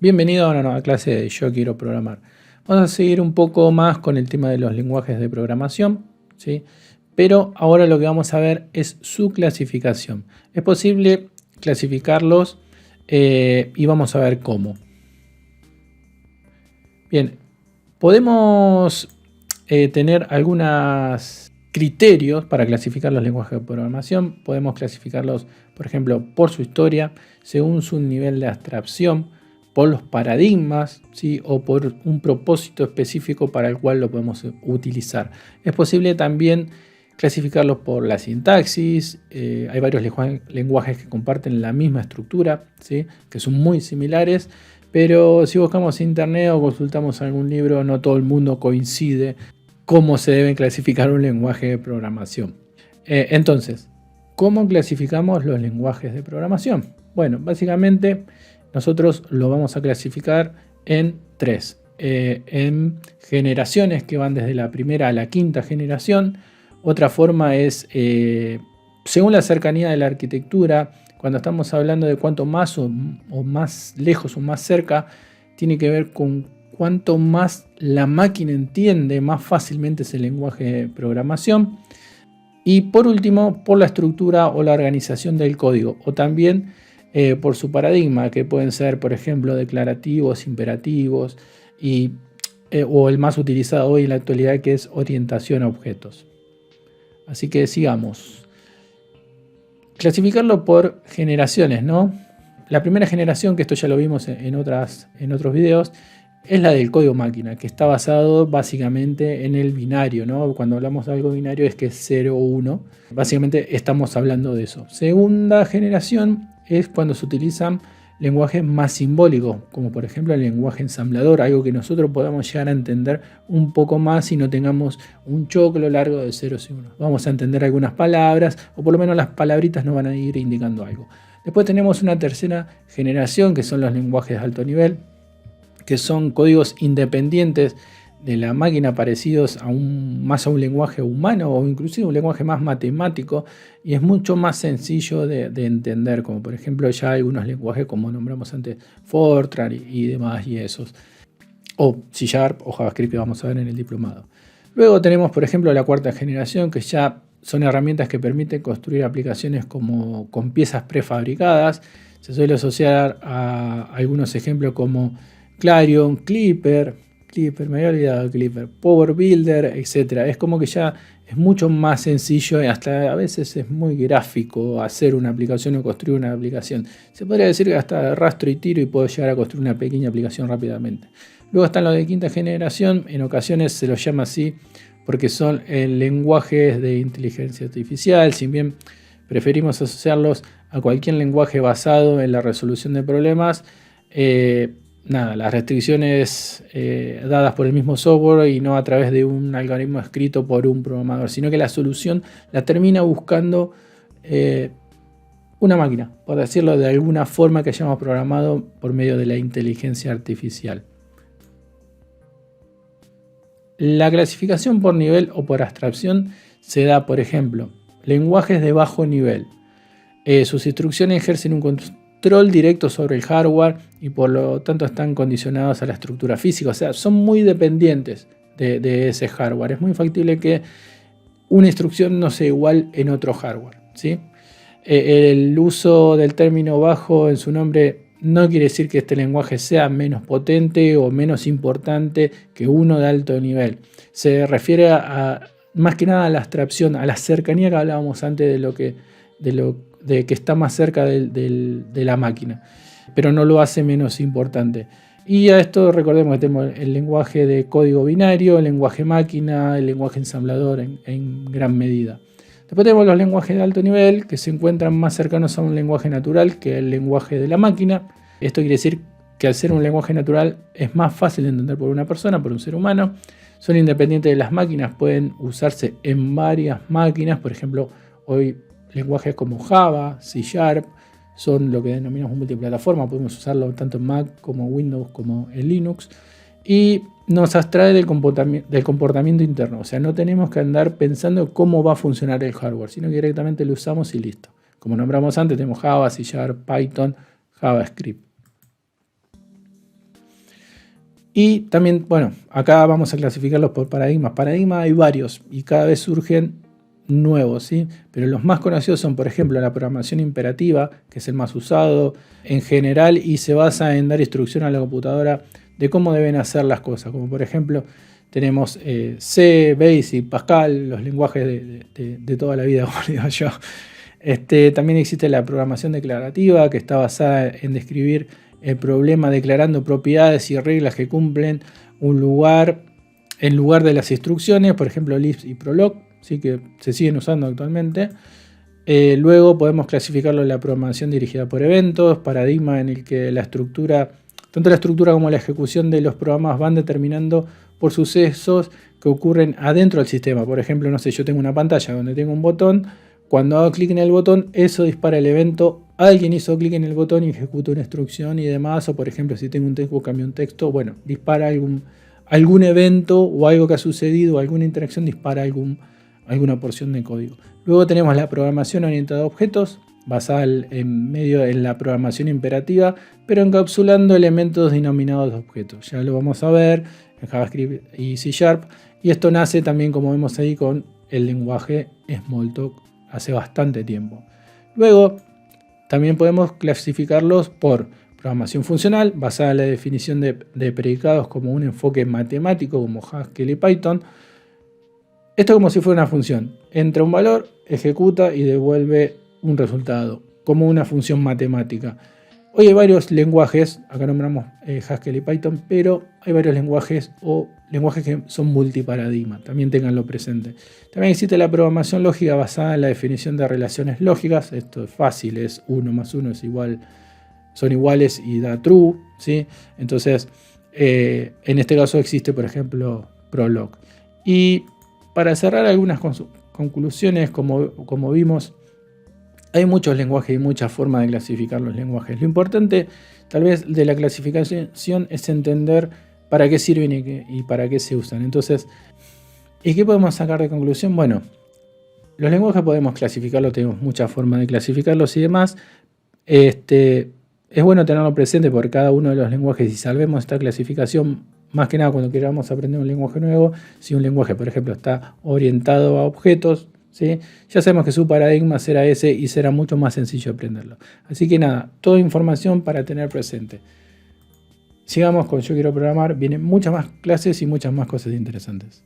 Bienvenido a una nueva clase de Yo Quiero Programar. Vamos a seguir un poco más con el tema de los lenguajes de programación, ¿sí? Pero ahora lo que vamos a ver es su clasificación. Es posible clasificarlos y vamos a ver cómo. Bien, podemos tener algunos criterios para clasificar los lenguajes de programación. Podemos clasificarlos, por ejemplo, por su historia, según su nivel de abstracción, por los paradigmas, ¿sí? O por un propósito específico para el cual lo podemos utilizar. Es posible también clasificarlos por la sintaxis. Hay varios lenguajes que comparten la misma estructura, ¿sí? Que son muy similares, pero si buscamos en internet o consultamos algún libro, no todo el mundo coincide cómo se debe clasificar un lenguaje de programación. Entonces, ¿cómo clasificamos los lenguajes de programación? Bueno, básicamente nosotros lo vamos a clasificar en tres. En generaciones que van desde la primera a la quinta generación. Otra forma es según la cercanía de la arquitectura. Cuando estamos hablando de cuánto más o más lejos o más cerca, tiene que ver con cuánto más la máquina entiende más fácilmente ese lenguaje de programación. Y por último, por la estructura o la organización del código, o también por su paradigma, que pueden ser, por ejemplo, declarativos, imperativos, o el más utilizado hoy en la actualidad, que es orientación a objetos. Así que sigamos. Clasificarlo por generaciones, ¿no? La primera generación, que esto ya lo vimos en otros videos, es la del código máquina, que está basado básicamente en el binario, ¿no? Cuando hablamos de algo binario es que es 0 o 1. Básicamente estamos hablando de eso. Segunda generación es cuando se utilizan lenguajes más simbólicos, como por ejemplo el lenguaje ensamblador, algo que nosotros podamos llegar a entender un poco más y no tengamos un choclo largo de ceros y unos. Vamos a entender algunas palabras, o por lo menos las palabritas nos van a ir indicando algo. Después tenemos una tercera generación, que son los lenguajes de alto nivel, que son códigos independientes de la máquina, parecidos más a un lenguaje humano o inclusive un lenguaje más matemático, y es mucho más sencillo de entender, como por ejemplo ya algunos lenguajes como nombramos antes, Fortran y demás, y esos, o C# o JavaScript, que vamos a ver en el diplomado. Luego tenemos por ejemplo la cuarta generación, que ya son herramientas que permiten construir aplicaciones con piezas prefabricadas. Se suele asociar a algunos ejemplos como Clarion, Clipper, me había olvidado Clipper, Power Builder, etc. Es como que ya es mucho más sencillo y hasta a veces es muy gráfico hacer una aplicación o construir una aplicación. Se podría decir que hasta arrastro y tiro y puedo llegar a construir una pequeña aplicación rápidamente. Luego están los de quinta generación, en ocasiones se los llama así porque son lenguajes de inteligencia artificial, si bien preferimos asociarlos a cualquier lenguaje basado en la resolución de problemas. Las restricciones dadas por el mismo software y no a través de un algoritmo escrito por un programador, sino que la solución la termina buscando una máquina, por decirlo de alguna forma, que hayamos programado por medio de la inteligencia artificial. La clasificación por nivel o por abstracción se da, por ejemplo, lenguajes de bajo nivel. Sus instrucciones ejercen un control directo sobre el hardware y por lo tanto están condicionados a la estructura física, o sea, son muy dependientes de ese hardware. Es muy factible que una instrucción no sea igual en otro hardware, ¿sí? El uso del término bajo en su nombre no quiere decir que este lenguaje sea menos potente o menos importante que uno de alto nivel. Se refiere más que nada a la abstracción, a la cercanía que hablábamos antes de que está más cerca de la máquina, pero no lo hace menos importante. Y a esto recordemos que tenemos el lenguaje de código binario, el lenguaje máquina, el lenguaje ensamblador en gran medida. Después tenemos los lenguajes de alto nivel, que se encuentran más cercanos a un lenguaje natural que el lenguaje de la máquina. Esto quiere decir que al ser un lenguaje natural es más fácil de entender por una persona, por un ser humano. Son independientes de las máquinas, pueden usarse en varias máquinas. Por ejemplo, hoy lenguajes como Java, C# son lo que denominamos multiplataforma. Podemos usarlo tanto en Mac como Windows como en Linux. Y nos abstrae del comportamiento interno. O sea, no tenemos que andar pensando cómo va a funcionar el hardware, sino que directamente lo usamos y listo. Como nombramos antes, tenemos Java, C#, Python, JavaScript. Y también, bueno, acá vamos a clasificarlos por paradigmas. Paradigmas hay varios y cada vez surgen nuevos, ¿sí? Pero los más conocidos son, por ejemplo, la programación imperativa, que es el más usado en general y se basa en dar instrucción a la computadora de cómo deben hacer las cosas. Como por ejemplo, tenemos C, Basic, Pascal, los lenguajes de toda la vida, como digo yo. También existe la programación declarativa, que está basada en describir el problema declarando propiedades y reglas que cumplen un lugar en lugar de las instrucciones, por ejemplo Lisp y Prolog, ¿sí? Que se siguen usando actualmente. Luego podemos clasificarlo en la programación dirigida por eventos, paradigma en el que la estructura, tanto la estructura como la ejecución de los programas van determinando por sucesos que ocurren adentro del sistema. Por ejemplo, no sé, yo tengo una pantalla donde tengo un botón. Cuando hago clic en el botón, eso dispara el evento. Alguien hizo clic en el botón y ejecutó una instrucción y demás. O por ejemplo, si tengo un texto, cambio un texto, bueno, dispara algún evento o algo que ha sucedido, alguna interacción, dispara alguna porción de código. Luego tenemos la programación orientada a objetos, basada en la programación imperativa, pero encapsulando elementos denominados objetos. Ya lo vamos a ver en JavaScript y C#. Y esto nace también, como vemos ahí, con el lenguaje Smalltalk hace bastante tiempo. Luego también podemos clasificarlos por programación funcional, basada en la definición de predicados como un enfoque matemático como Haskell y Python. Esto como si fuera una función. Entra un valor, ejecuta y devuelve un resultado, como una función matemática. Hoy hay varios lenguajes, acá nombramos Haskell y Python, pero hay varios lenguajes o lenguajes que son multiparadigma, también tenganlo presente. También existe la programación lógica basada en la definición de relaciones lógicas. Esto es fácil, es 1 más 1 es igual, son iguales y da true, ¿sí? Entonces, en este caso existe, por ejemplo, Prolog. Y para cerrar algunas conclusiones, como vimos, hay muchos lenguajes y muchas formas de clasificar los lenguajes. Lo importante, tal vez, de la clasificación es entender para qué sirven y para qué se usan. Entonces, ¿y qué podemos sacar de conclusión? Bueno, los lenguajes podemos clasificarlos, tenemos muchas formas de clasificarlos y demás. Es bueno tenerlo presente por cada uno de los lenguajes y salvemos esta clasificación, más que nada cuando queramos aprender un lenguaje nuevo. Si un lenguaje, por ejemplo, está orientado a objetos, ¿sí? Ya sabemos que su paradigma será ese y será mucho más sencillo aprenderlo. Así que nada, toda información para tener presente. Sigamos con Yo Quiero Programar, vienen muchas más clases y muchas más cosas interesantes.